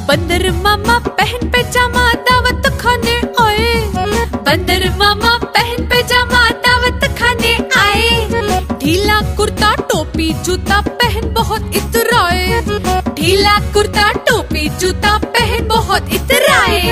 बंदर मामा पहन पैजामा दावत खाने आए। बंदर मामा पहन पैजामा दावत खाने आए। ढीला कुर्ता टोपी जूता पहन बहुत इतराए। ढीला कुर्ता टोपी जूता पहन बहुत इतराए।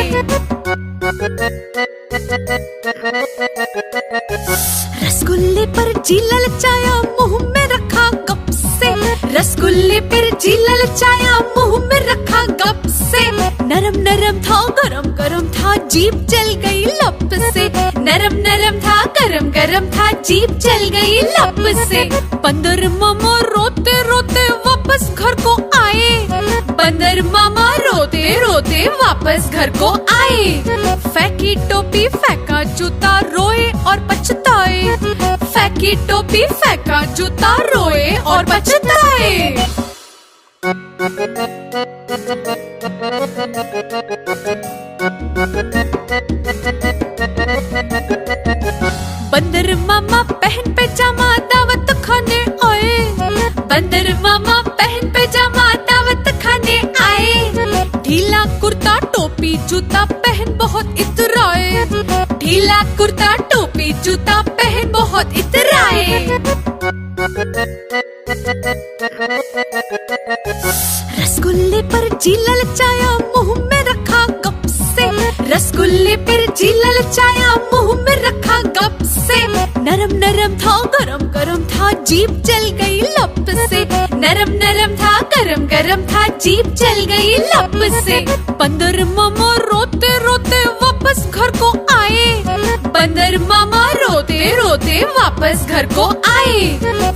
रसगुल्ले पर जी ललचाया मुंह में रखा गप से। रसगुल्ले पर जी ललचाया मुंह में रखा गप से। नरम नरम था गरम गरम था जीभ जल गई लप से। नरम नरम था गरम गरम था जीभ जल गई लप से। बंदर मामा रोते रोते वापस घर को आए। बंदर मामा रोते रोते वापस घर को आए। फेंकी टोपी फेंका जूता रोए और पछताए। फेंकी टोपी फेंका जूता रोए और पछताए। बंदर मामा पहन पैजामा दावत खाने आए। बंदर मामा पहन पैजामा दावत खाने आए। ढीला कुर्ता टोपी जूता पहन बहुत इतराए। ढीला कुर्ता टोपी जूता पहन बहुत इतराए। रसगुल्ले पर जी ललचाया मुंह में रखा गप से। रसगुल्ले पर जी ललचाया मुंह में रखा गप से। नरम नरम था गरम गरम था जीभ जल गई लप से। नरम नरम था गरम गरम था जीभ जल गई लप से। बंदर मामा रोते रोते वापस घर को आए। बंदर मामा रोते रोते वापस घर को आए।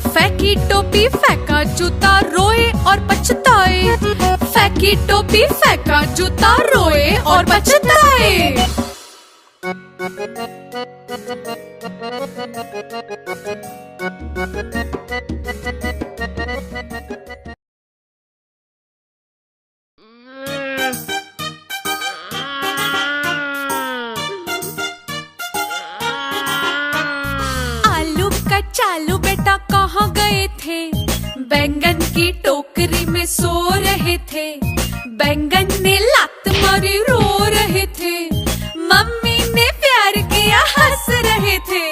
फेंकी टोपी फेंका जूता रोए और पछताए। फेंकी टोपी फेंका जूता रोए और पछताए। आलू का चालू बेटा कहाँ गए थे? बैंगन की टोकरी में सो रहे थे। बैंगन ने लात मारी रो रहे थे। मम्मी ने प्यार किया हंस रहे थे।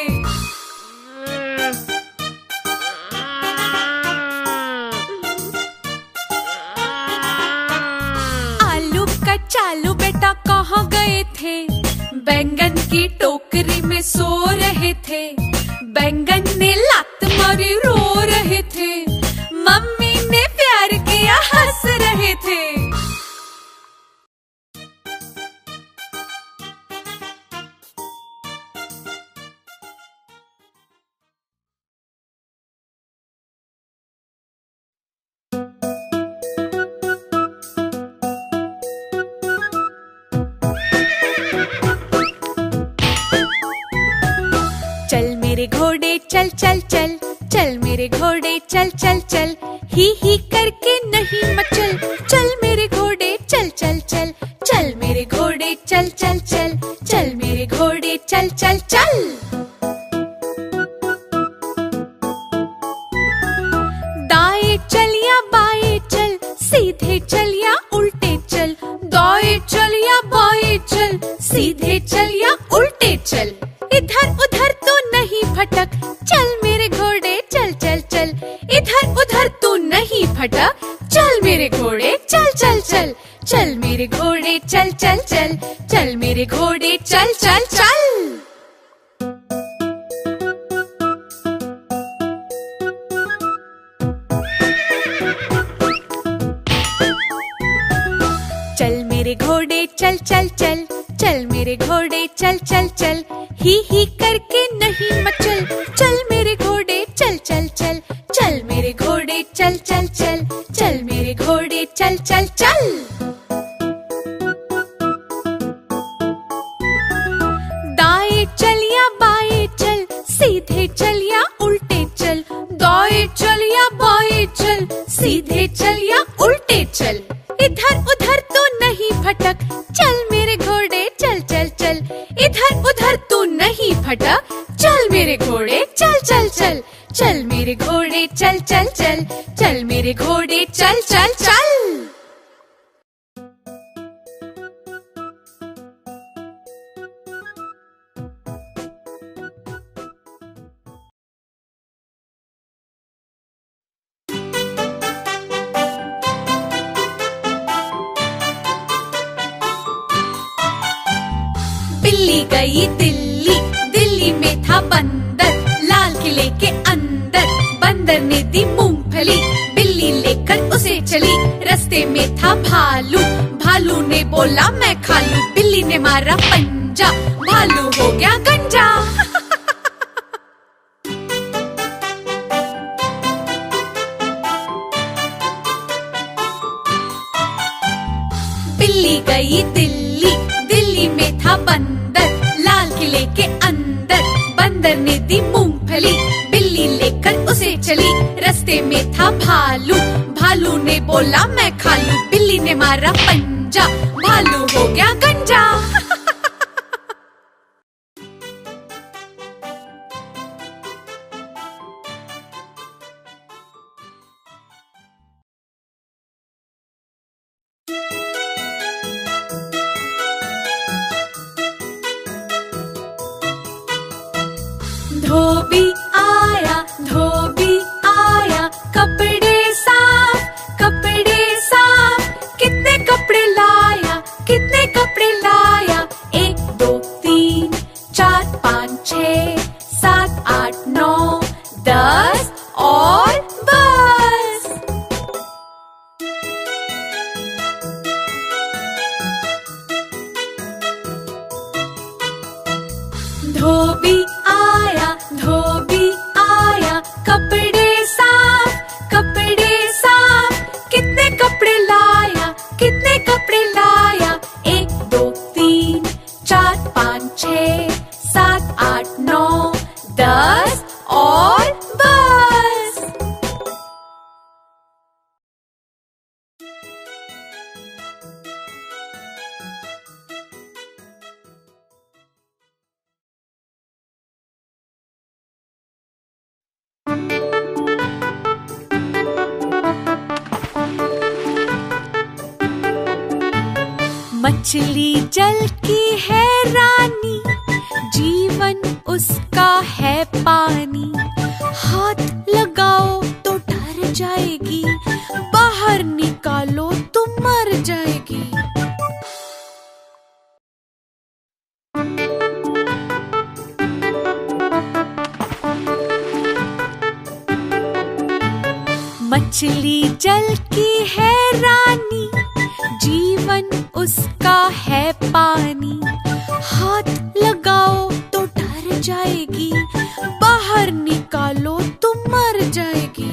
आलू का चालू बेटा कहाँ गए थे? बैंगन की टोकरी में सो रहे थे। बैंगन ने लात मारी रो रहे थे। मम्मी ने प्यार किया हंस रहे थे। चल मेरे घोड़े चल चल चल। चल मेरे घोड़े चल चल चल। ही करके नहीं मचल। चल मेरे घोड़े चल चल चल। चल मेरे घोड़े चल चल चल। चल मेरे घोड़े चल चल चल। दाएं चल या बाएं चल। सीधे चल या उल्टे चल। दाएं चल या बाएं चल। सीधे चल या उल्टे चल। इधर उधर तो नहीं भटक। चल मेरे घोड़े चल चल चल। इधर उधर तो नहीं भटक। चल मेरे घोड़े चल चल चल। चल मेरे घोड़े चल चल चल। चल मेरे घोड़े चल चल चल। चल मेरे घोड़े चल चल चल। चल मेरे घोड़े चल चल चल। ही करके नहीं मचल। चल मेरे घोड़े चल चल चल। चल मेरे घोड़े चल चल चल। चल मेरे घोड़े चल चल चल। दाएं चल या बाएं चल। सीधे चल या उल्टे चल। दाएं चल या बाएं चल। सीधे चल या उल्टे चल। इधर उधर तो नहीं भटक। चल मेरे घोड़े चल चल चल। इधर उधर तो नहीं भटक। चल मेरे मेरे घोड़े चल चल चल। बिल्ली गई दिल्ली, दिल्ली में था बंदर, लाल किले के अंदर। बंदर ने दी मूंगफली, बिल्ली लेकर उसे चली। रास्ते में था भालू, भालू ने बोला मैं खा लूं। बिल्ली ने मारा पंजा, भालू हो गया गंजा। बिल्ली गई दिल्ली, दिल्ली में था बंदर, लाल किले के अंदर। बंदर ने दी मूंगफली, बिल्ली लेकर उसे चली। रास्ते में था भालू, भालू ने बोला मैं खा लूं। बिल्ली ने मारा पंजा, भालू हो गया गंजा। धोबी आया, धोबी आया, कपड़े साफ, कपड़े साफ। कितने कपड़े लाया, कितने कपड़े लाया। 1 2 3 4 5 6 7 8 9 10 और बस। धोबी आया, धोबी आया, कपड़े साफ, कपड़े साफ। कितने कपड़े लाया, कितने कपड़े लाया। 1 2 3 4 5 6 7 8 9 10 और बस। मछली जल की है रानी, जीवन उसका है पानी। हाथ लगाओ तो डर जाएगी, बाहर निकालो तो मर जाएगी। मछली जल की है रानी, जीवन उसका है पानी। हाथ लगाओ तो डर जाएगी, बाहर निकालो तो मर जाएगी।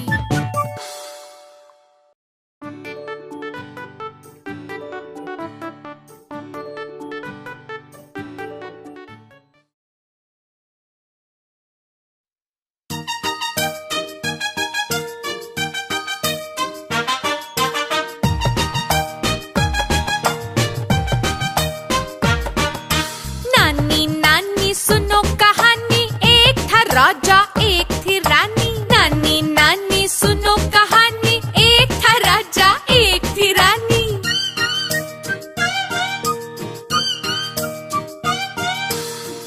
राजा एक थी रानी, नानी नानी सुनो कहानी। एक था राजा एक थी रानी।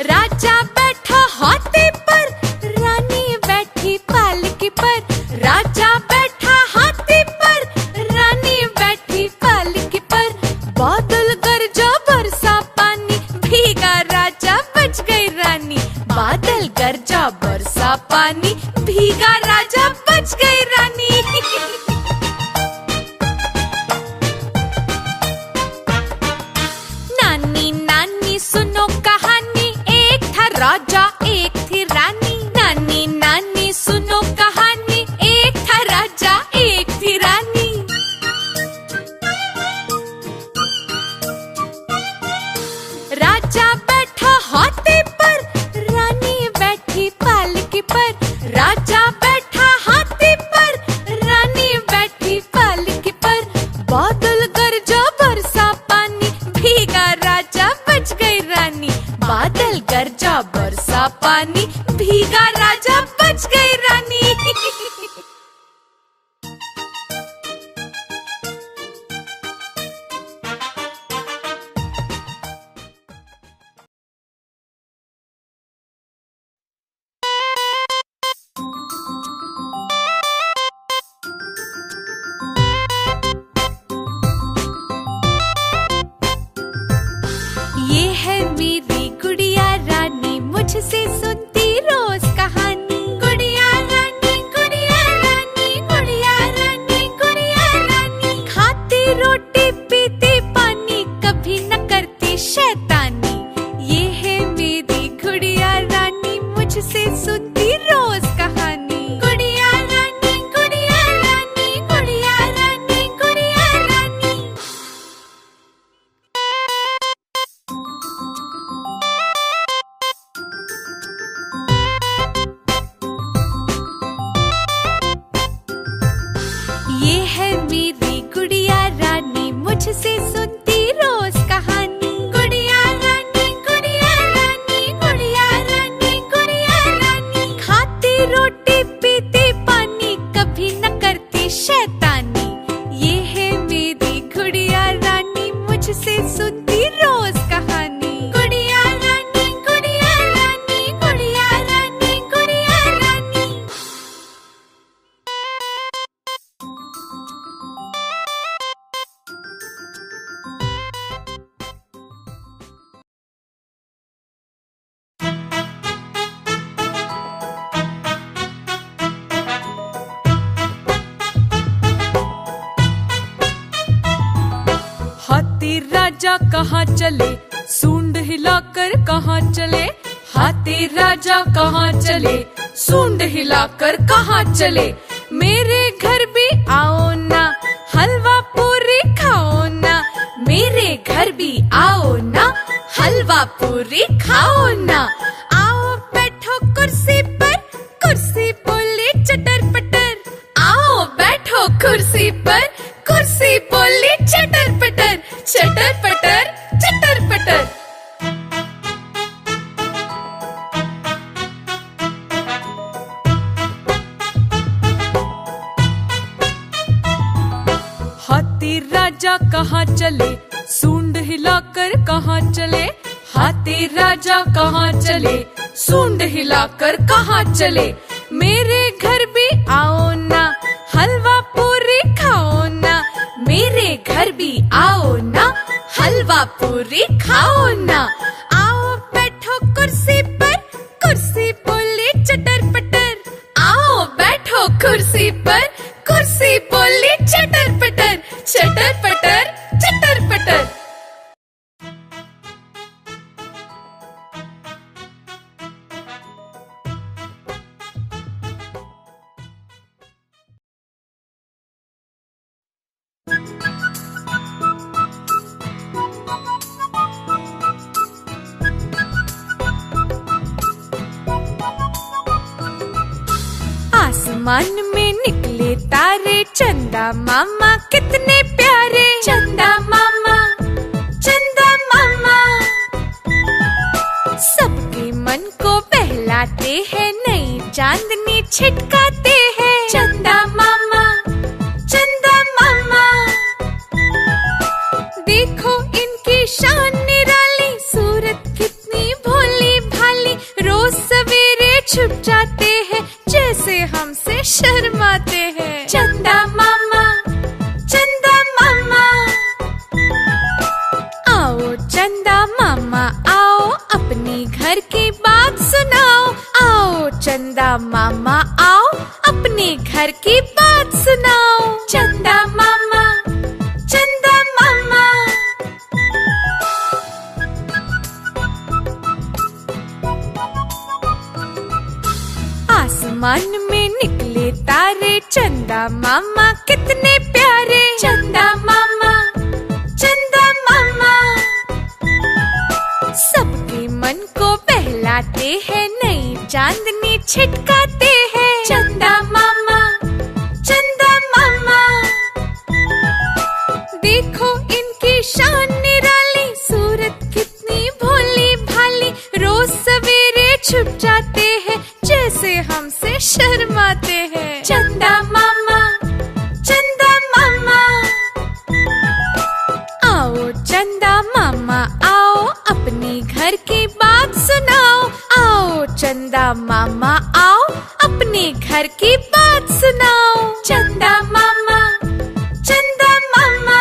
राजा बैठा हाथी पर, रानी बैठी पालकी पर। राजा बैठा हाथी पर, रानी बैठी पालकी पर। बादल गरजा बरसा पानी, भीगा राजा बच गई रानी। बादल गरजा बरसा पानी, भीगा राजा बच गई रानी। नानी नानी सुनो कहानी, एक था राजा एक थी रानी। नानी नानी सुनो कहानी, एक था राजा एक थी रानी। मेरी गुड़िया रानी मुझसे सुनती रोज कहानी। गुड़िया रानी गुड़िया रानी गुड़िया रानी गुड़िया रानी, खाती रोटी पीती पानी, कभी न करती शैतानी। ये है मेरी गुड़िया रानी मुझसे सुनती रोज कहानी। गुड़िया रानी गुड़िया रानी गुड़िया रानी गुड़िया रानी। ये है मेरी गुड़िया रानी मुझसे सुनती रोज कहानी। गुड़िया रानी गुड़िया रानी गुड़िया रानी गुड़िया रानी, खाती रोटी पीती पानी, कभी न करती शैतानी। ये है मेरी गुड़िया रानी मुझसे सुनती रोज कहानी। गुड़िया रानी गुड़िया रानी गुड़िया रानी गुड़िया रानी। हाथी राजा कहाँ चले, सूंड हिलाकर कहाँ चले। हाथी राजा कहाँ चले, सूंड हिलाकर कहाँ चले। मेरे घर भी आओ ना, हलवा पूरी खाओ ना। मेरे घर भी आओ ना, हलवा पूरी खाओ ना। आओ बैठो कुर्सी पर, कुर्सी बोली चटर पटर। आओ बैठो कुर्सी पर, कुर्सी बोली चटर पटर। चटर पटर चटर पटर। हाथी राजा कहाँ चले, सूंड हिलाकर कहाँ चले। हाथी राजा कहाँ चले, सूंड हिलाकर कहाँ चले। मेरे घर भी आओ ना, हलवा पूरी खाओ ना। मेरे घर भी आओ ना, हलवा पूरी खाओ ना। आओ बैठो कुर्सी पर, कुर्सी बोली चटर पटर। आओ बैठो कुर्सी पर, कुर्सी बोली चटर पटर। चटर पटर चटर पटर। आसमान में निकले तारे, चंदा मामा कितने प्यारे। चंदा मामा चंदा मामा, सबके मन को बहलाते हैं, नई चांदनी छिटकाते हैं। चंदा मामा चंदा मामा, देखो इनकी शान निराली, सूरत कितनी भोली भाली। रोज सवेरे छुप जाते हैं, जैसे हमसे शर्माते हैं। चंदा मामा चंदा मामा, आओ चंदा मामा आओ, अपनी घर की बात सुनाओ। आओ चंदा मामा आओ, अपने घर की बात सुनाओ। चंदा मामा चंदा मामा। आसमान में निकले तारे, चंदा मामा कितने प्यारे। चंदा मामा चंदा मामा, सबके मन को बहलाते हैं, नई चांदनी छिटकाते हैं। चंदा मामा चंदा मामा, देखो इनकी शान निराली, सूरत कितनी भोली भाली। रोज सवेरे छुप जाते हैं, जैसे हमसे शर्माते हैं। चंदा मामा चंदा मामा, आओ चंदा मामा आओ, अपनी घर की बात सुनाओ। आओ चंदा मामा आओ, अपने घर की बात सुनाओ। चंदा मामा चंदा मामा।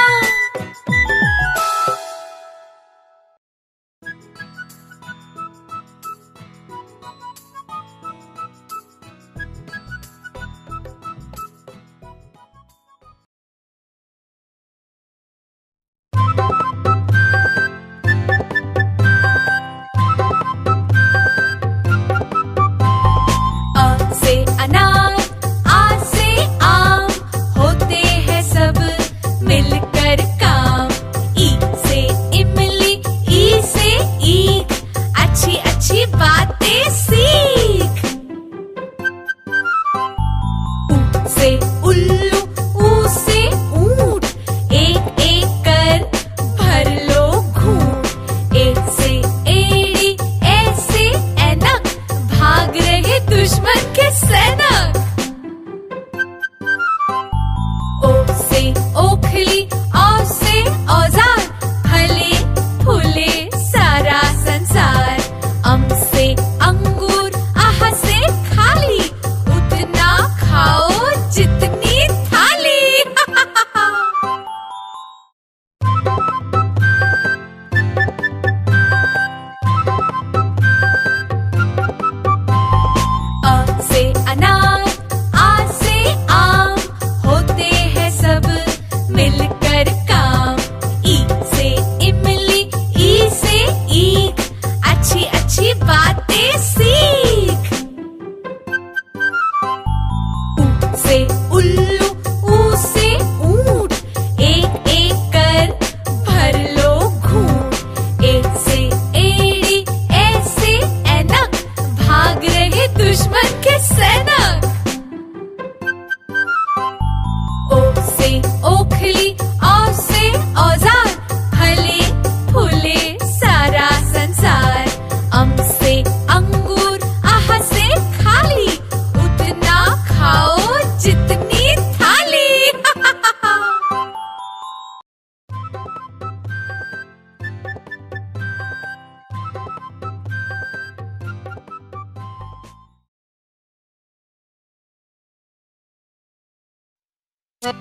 रोज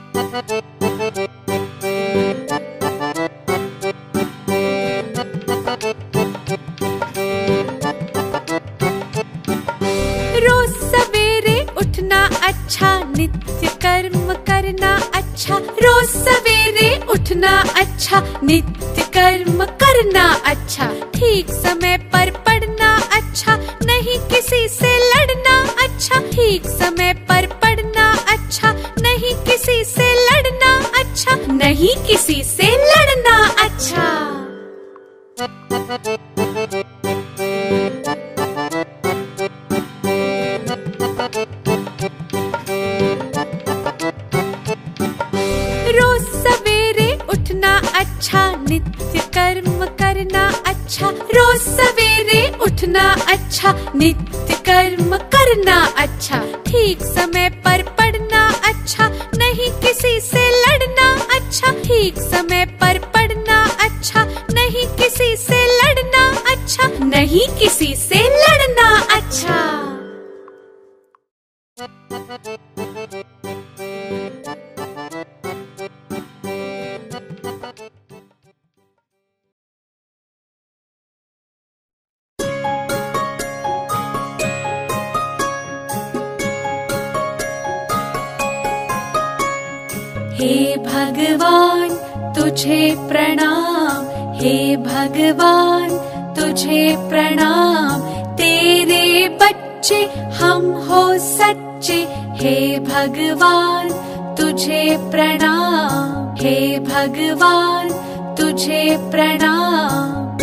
सवेरे उठना अच्छा, नित्य कर्म करना अच्छा। रोज सवेरे उठना अच्छा, नित्य कर्म करना अच्छा। ठीक समय पर पढ़ना अच्छा, नहीं किसी से लड़ना अच्छा। ठीक समय पर पढ़ना अच्छा, नहीं किसी से लड़ना अच्छा। नहीं किसी से लड़ना अच्छा। रोज सवेरे उठना अच्छा, नित्य कर्म करना अच्छा। रोज सवेरे उठना अच्छा, नित्य कर्म करना अच्छा। ठीक समय पर पढ़ना अच्छा, नहीं किसी से लड़ना अच्छा। ठीक समय पर पढ़ना अच्छा, नहीं किसी से लड़ना अच्छा। नहीं किसी से लड़ना अच्छा। हे भगवान तुझे प्रणाम, हे भगवान तुझे प्रणाम। तेरे बच्चे हम हो सच्चे, हे भगवान तुझे प्रणाम। हे भगवान तुझे प्रणाम।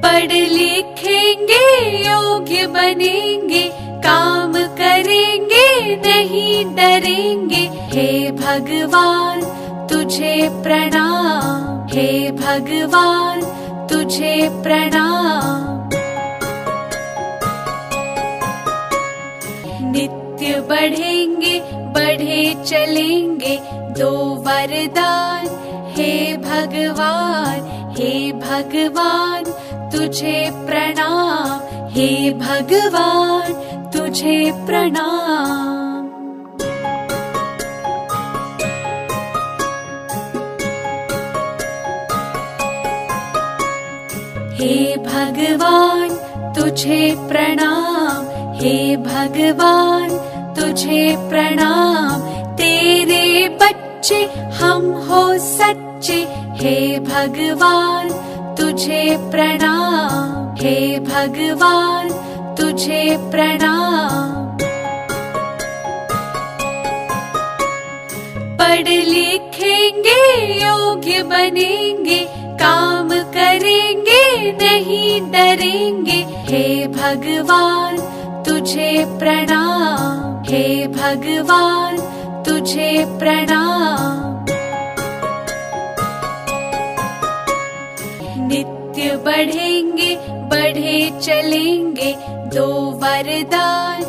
पढ़ लिखेंगे योग्य बनेंगे, काम करेंगे नहीं डरेंगे। हे भगवान तुझे प्रणाम। हे भगवान तुझे प्रणाम। नित्य बढ़ेंगे बढ़े चलेंगे, दो वरदान। हे भगवान हे भगवान तुझे प्रणाम। हे भगवान तुझे प्रणाम। हे भगवान तुझे प्रणाम। हे भगवान तुझे प्रणाम। तेरे बच्चे हम हो सच्चे, हे भगवान तुझे प्रणाम। हे भगवान तुझे प्रणाम। पढ़ लिखेंगे योग्य बनेंगे, काम करेंगे नहीं डरेंगे। हे भगवान तुझे प्रणाम। हे भगवान तुझे प्रणाम। नित्य बढ़ेंगे बढ़े चलेंगे, दो वरदान।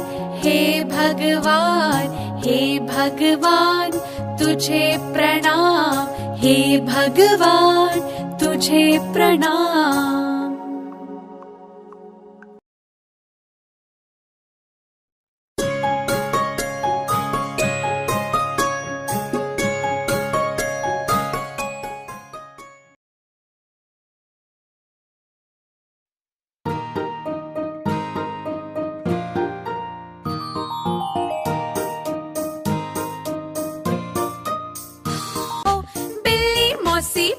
हे भगवान हे भगवान तुझे प्रणाम। हे भगवान तुझे प्रणाम।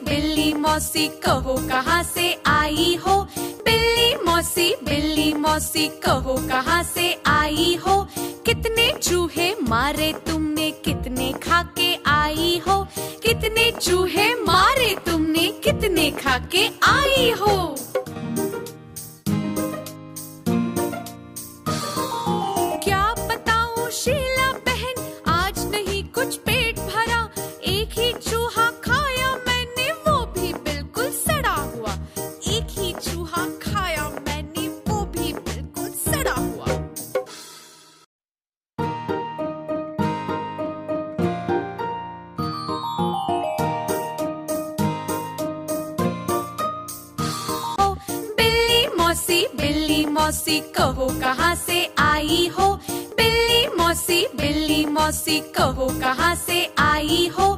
बिल्ली मौसी कहो कहाँ से आई हो। बिल्ली मौसी कहो कहाँ से आई हो। कितने चूहे मारे तुमने, कितने खा के आई हो। कितने चूहे मारे तुमने, कितने खा के आई हो। क्या बताऊं शीला बहन, आज नहीं कुछ पेट भरा। एक ही चूहा खाया मैंने, वो भी बिल्कुल सड़ा हुआ। एक ही चूहा खाया मैंने, वो भी बिल्कुल सड़ा हुआ। बिल्ली मौसी कहो कहाँ से आई हो। बिल्ली सी कहो कहाँ से आई हो,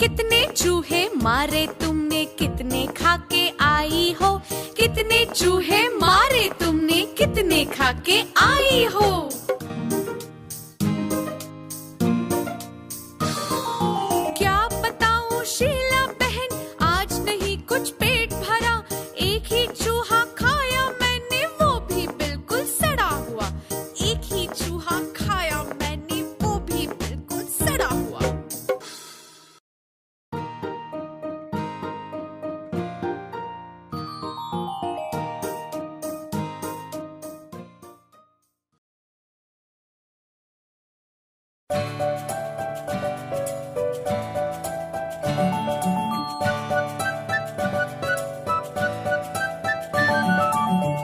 कितने चूहे मारे तुमने कितने खा के आई हो, कितने चूहे मारे तुमने कितने खा के आई हो। क्या बताऊं शीला बहन, आज नहीं कुछ पेट भरा, एक ही चूहा खाया मैंने वो भी बिल्कुल सड़ा हुआ, एक ही चूहा खाया मैंने वो भी बिल्कुल सड़ा हुआ।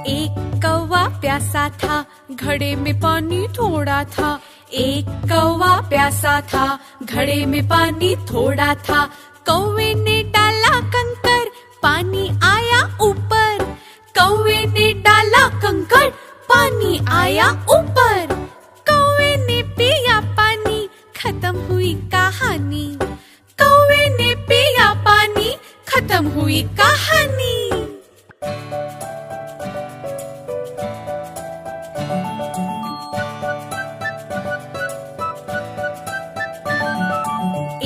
एक कौवा प्यासा था, घड़े में पानी थोड़ा था, एक कौवा प्यासा था, घड़े में पानी थोड़ा था, कौवे ने डाला कंकर, पानी आया ऊपर, कौवे ने डाला कंकर, पानी आया ऊपर, कौवे ने पिया पानी, खत्म हुई कहानी, कौवे ने पिया पानी, खत्म हुई कहानी।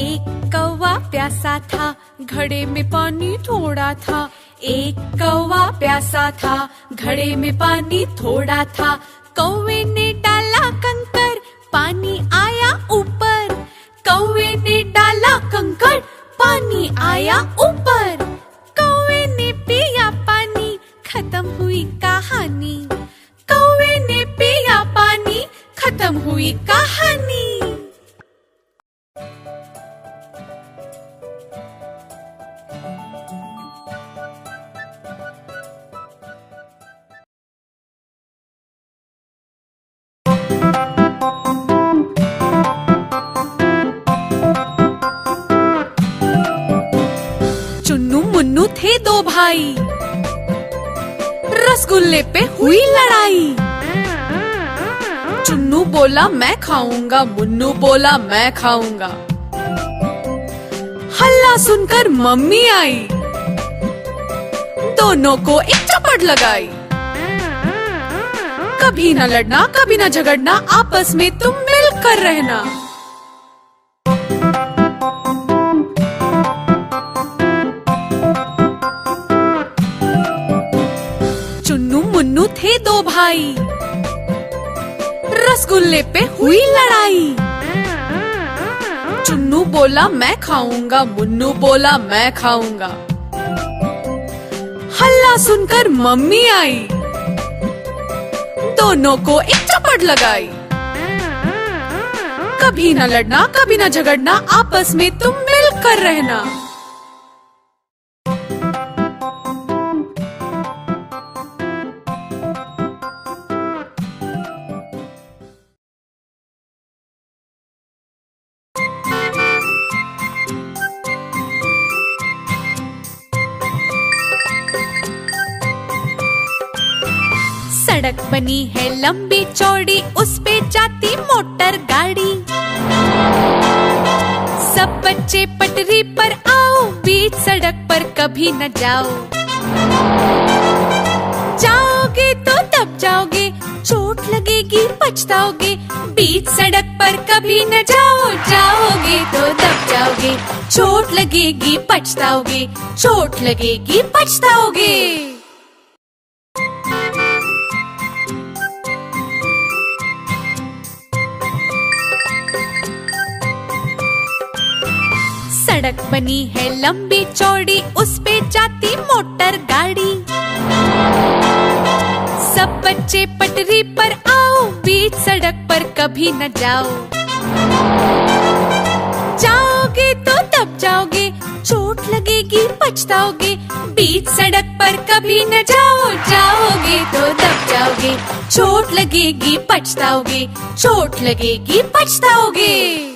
एक कौवा प्यासा था, घड़े में पानी थोड़ा था, एक कौवा प्यासा था, घड़े में पानी थोड़ा था, कौवे ने डाला कंकर, पानी आया ऊपर, कौवे ने डाला कंकर, पानी आया ऊपर, कौवे ने पिया पानी, खत्म हुई कहानी, कौवे ने पिया पानी, खत्म हुई कहानी। चुन्नू मुन्नू थे दो भाई, रसगुल्ले पे हुई लड़ाई, चुन्नू बोला मैं खाऊंगा, मुन्नू बोला मैं खाऊंगा, हल्ला सुनकर मम्मी आई, दोनों को एक चपट लगाई, कभी ना लड़ना कभी ना झगड़ना, आपस में तुम मिलकर रहना। चुन्नू मुन्नू थे दो भाई, रसगुल्ले पे हुई लड़ाई, चुन्नू बोला मैं खाऊंगा, मुन्नू बोला मैं खाऊंगा, हल्ला सुनकर मम्मी आई, दोनों को एक चपट लगाई, कभी ना लड़ना कभी ना झगड़ना, आपस में तुम मिलकर रहना। सड़क बनी है लंबी चौड़ी, उस पे जाती मोटर गाड़ी, सब बच्चे पटरी पर आओ, बीच सड़क पर कभी न जाओ, जाओगे तो तब जाओगे, चोट लगेगी पछताओगे, बीच सड़क पर कभी न जाओ, जाओगे तो तब जाओगे, चोट लगेगी पछताओगे, चोट लगेगी पछताओगे। सड़क बनी है लंबी चौड़ी, उस पे जाती मोटर गाड़ी, सब बच्चे पटरी पर आओ, बीच सड़क पर कभी न जाओ, जाओगे तो तब जाओगे, चोट लगेगी पछताओगे, बीच सड़क पर कभी न जाओ, जाओगे तो तब जाओगे, चोट लगेगी पछताओगे, चोट लगेगी पछताओगे।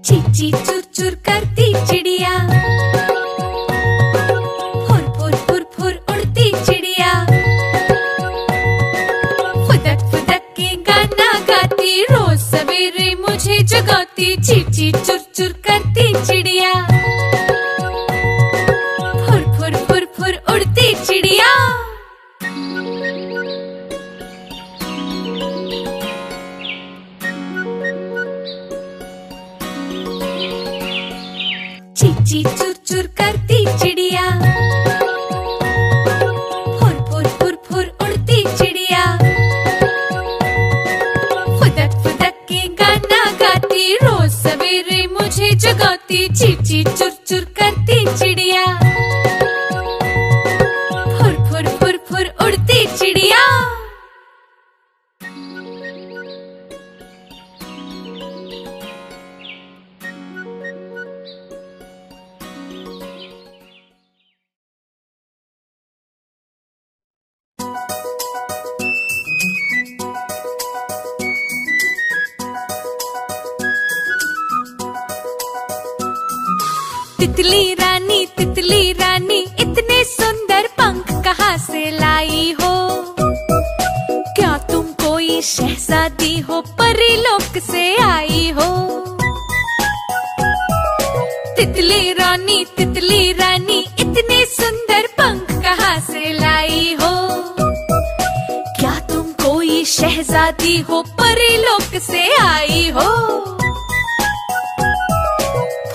चींची चुर चुर करती चिड़िया, फुर फुर फुर फुर उड़ती चिड़िया, फुदक फुदक के गाना गाती, रोज सवेरे मुझे जगाती। चींची चुर चुर करती चिड़िया, फुर फुर फुर फुर उड़ती चिड़िया। चींची चुर चुर करती चिड़िया, फुर फुर फुर फुर उड़ती चिड़िया, फुदक फुदक के गाना गाती, रोज सवेरे मुझे जगाती। चींची चुर चुर करती चिड़िया, फुर फुर फुर फुर उड़ती चिड़िया। तितली रानी इतने सुंदर पंख कहाँ से लाई हो? क्या तुम कोई शहजादी हो, परीलोक से आई हो? तितली रानी इतने सुंदर पंख कहाँ से लाई हो? क्या तुम कोई शहजादी हो, परीलोक से आई हो?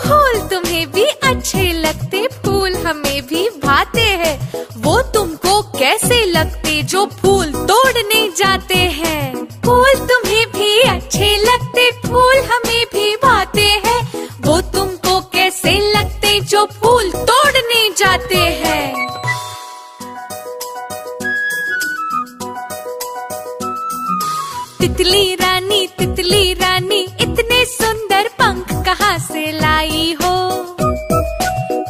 फूल तुम्हें भी अच्छे लगते, फूल हमें भी भाते हैं, वो तुमको कैसे लगते जो फूल तोड़ने जाते हैं? फूल तुम्हें भी अच्छे लगते, फूल हमें भी भाते हैं, वो तुमको कैसे लगते जो फूल तोड़ने जाते हैं? तितली रानी इतने सुंदर पंख कहाँ से लाई हो?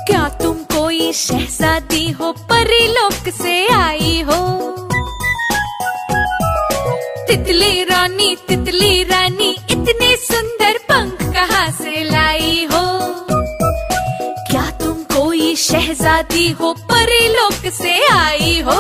क्या तुम कोई शहजादी हो, परीलोक से आई हो? तितली रानी इतने सुंदर पंख कहाँ से लाई हो? क्या तुम कोई शहजादी हो, परीलोक से आई हो?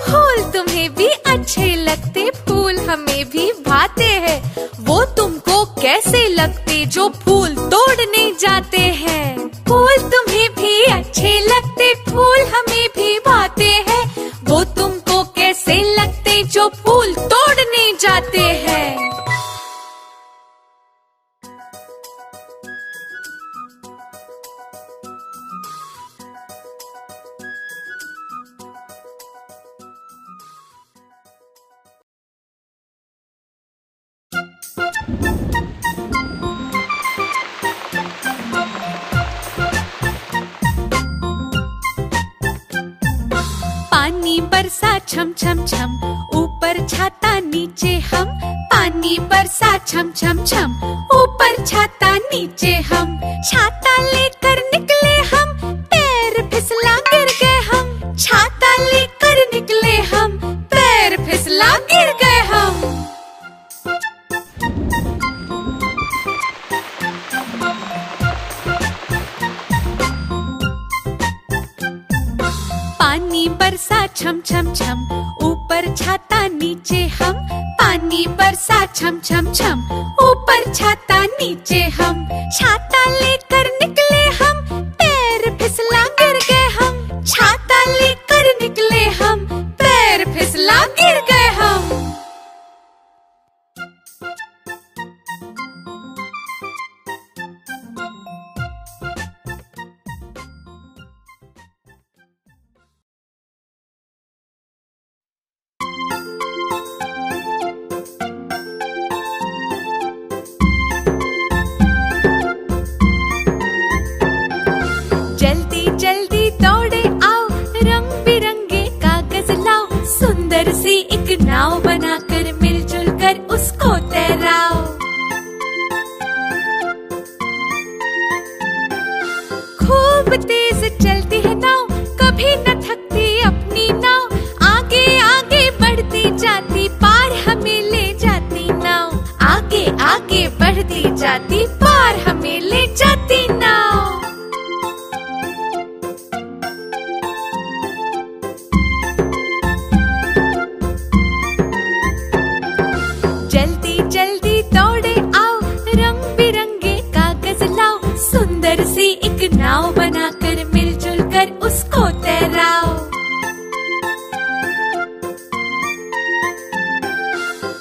फूल तुम्हें भी अच्छे लगते, फूल हमें भी भाते हैं, वो तुमको कैसे लगते जो फूल तोड़ने जाते हैं? फूल तुम्हें भी अच्छे लगते, फूल हमें भी भाते हैं, वो तुमको कैसे लगते जो फूल तोड़ने जाते हैं? पानी बरसा छम छम छम, ऊपर छाता नीचे हम। पानी बरसा छम छम छम, ऊपर छाता नीचे हम। छाता लेकर निकले हम, पैर फिसला गिर गए हम। छाता लेकर निकले हम, पैर फिसला गिर गए हम। पानी बरसा छम छम छम, ऊपर छाता नीचे हम। पानी बरसा छम छम छम, ऊपर छाता नीचे हम। छाता लेकर निकले हम, पैर फिसला गिर गए हम। छाता लेकर निकले हम, पैर फिसला गिर गए हम। जल्दी जल्दी दौड़े आओ, रंग बिरंगे कागज लाओ। सुंदर सी एक नाव बनाकर मिलजुल कर उसको तैराओ। खूब तेज चलती है नाव, कभी न थकती अपनी नाव। आगे आगे बढ़ती जाती, पार हमें ले जाती नाव। आगे आगे जाती, पार हमें ले जाती नाव। जल्दी जल्दी दौड़े आओ, रंग बिरंगे कागज लाओ, सुंदर सी एक नाव बनाकर मिलजुल कर उसको तैराओ।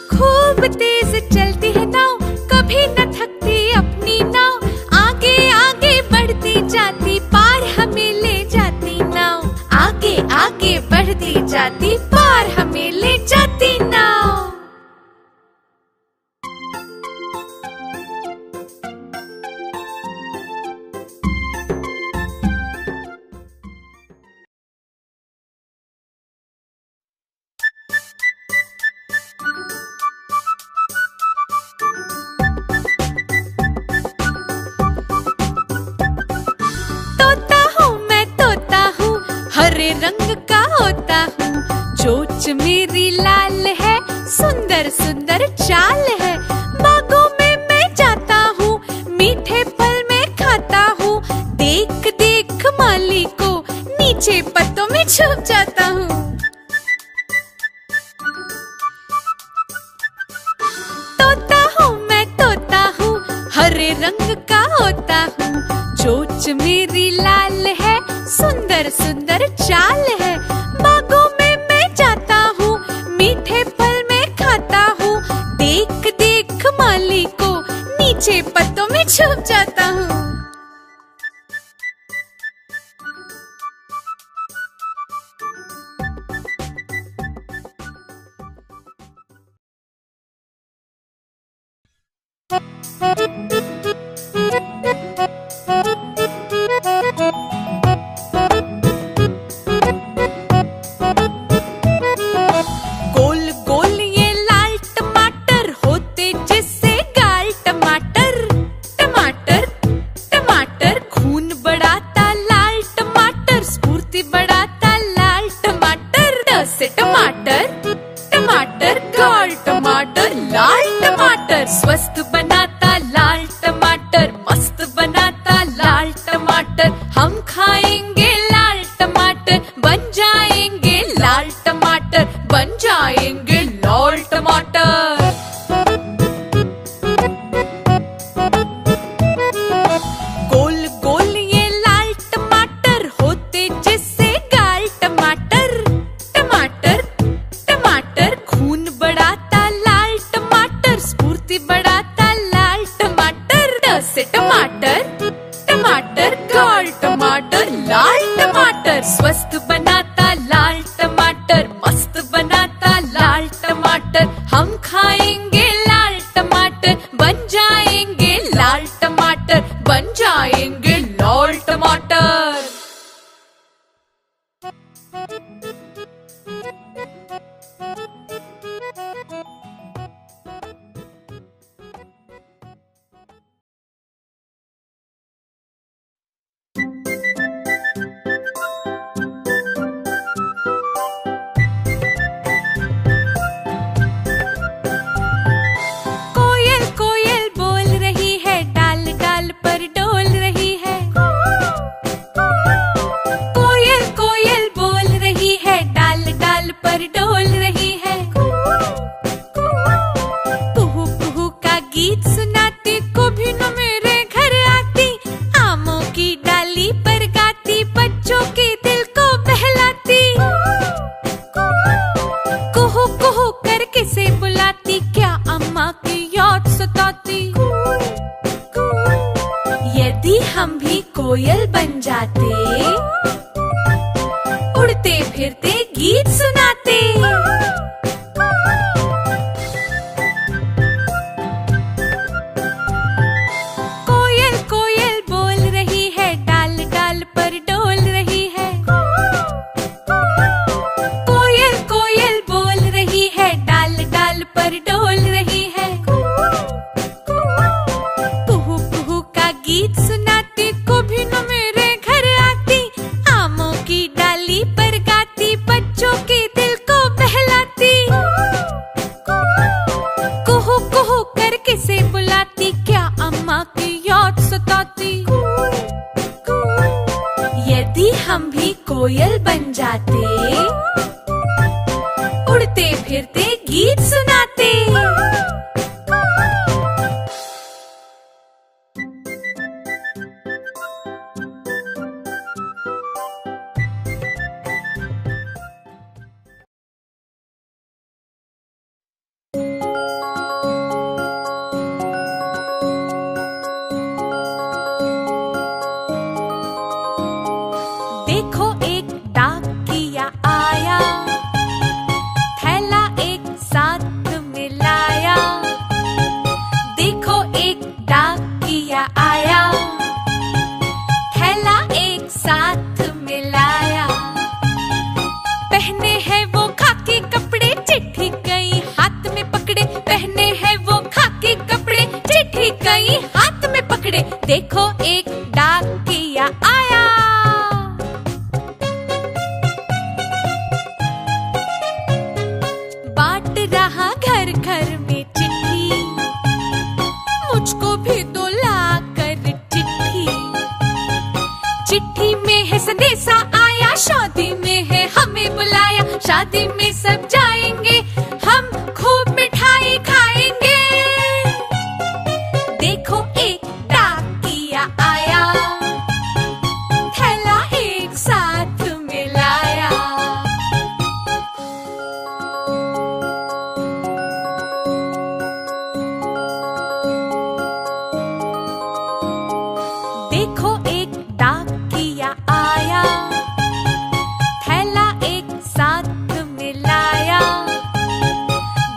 खूब तेज चलती है नाव, कभी न थकती अपनी नाव, आगे आगे बढ़ती जाती, पार हमें ले जाती नाव। आगे आगे बढ़ती जाती, पार हमें ले जाती नाव। हरे रंग का होता हूँ, चोंच मेरी लाल है, सुंदर सुंदर चाल है। बागों में मैं जाता हूँ, मीठे फल मैं खाता हूँ, देख देख माली को नीचे पत्तों में छुप जाता हूँ। तोता हूँ मैं तोता हूँ, हरे रंग का होता हूँ, चोंच मेरी लाल है, सुंदर सुंदर चाल है। बागों में मैं जाता हूँ, मीठे फल मैं खाता हूँ, देख देख माली को नीचे पत्तों में छुप जाता हूँ। स्वस्थ बनाता लाल टमाटर, मस्त बनाता लाल टमाटर, हम खाएंगे लाल टमाटर, बन जाएंगे लाल टमाटर, बन जाएंगे लाल टमाटर। गोल गोल ये लाल टमाटर होते जिससे गाल टमाटर, टमाटर टमाटर खून बढ़ाता लाल टमाटर, स्फूर्ति बढ़ाता लाल टमाटर। से टमाटर टमाटर गाल टमाटर लाल टमाटर, स्वस्थ बनाता लाल टमाटर, मस्त बनाता लाल टमाटर, हम खाएंगे लाल टमाटर, बन जाएंगे लाल टमाटर, बन जाएंगे लाल टमाटर। हम भी कोयल बन जाते, उड़ते फिरते गीत सुनाते। कोयल कोयल बोल रही है, डाल डाल पर डोल रही है। कोयल कोयल बोल रही है, डाल डाल पर डोल रही है। कुहू कुहू का गीत सुनाती, कभी न मेरे घर आती, गाते गीत सुनाते। देखो एक डाकिया आया, थैला एक साथ में लाया। देखो एक डाकिया आया, थैला एक साथ में लाया। पहने हैं वो खाकी कपड़े, चिट्ठी कई हाथ में पकड़े। पहने हैं वो खाकी कपड़े, चिट्ठी कई हाथ में पकड़े। देखो एक डाकिया आया। बांट रहा घर घर में चिट्ठी, मुझको भी दो लाकर चिट्ठी। चिट्ठी में है संदेशा आया, शादी में है हमें बुलाया। शादी में सब जाएंगे, हम खूब मिठाई खाएंगे। देखो एक डाकिया आया, थैला एक साथ में लाया। देखो एक डाकिया आया, थैला एक साथ में लाया।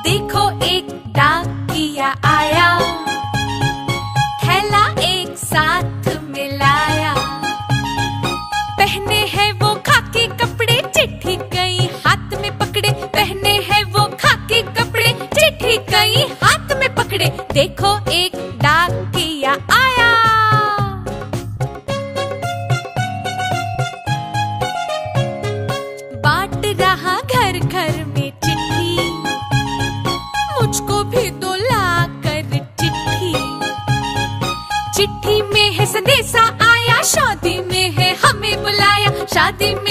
देखो एक डाकिया आया, थैला एक साथ में लाया। पहने हैं वो खाकी कपड़े, चिट्ठी कई हाथ में पकड़े। पहने हैं वो खाकी कपड़े, चिट्ठी कई हाथ में पकड़े। देखो एक डाकिया आया। बांट रहा घर घर में चिट्ठी, मुझको भी दो लाकर चिट्ठी। चिट्ठी में है संदेशा आया, शादी में है हमें बुलाया। शादी में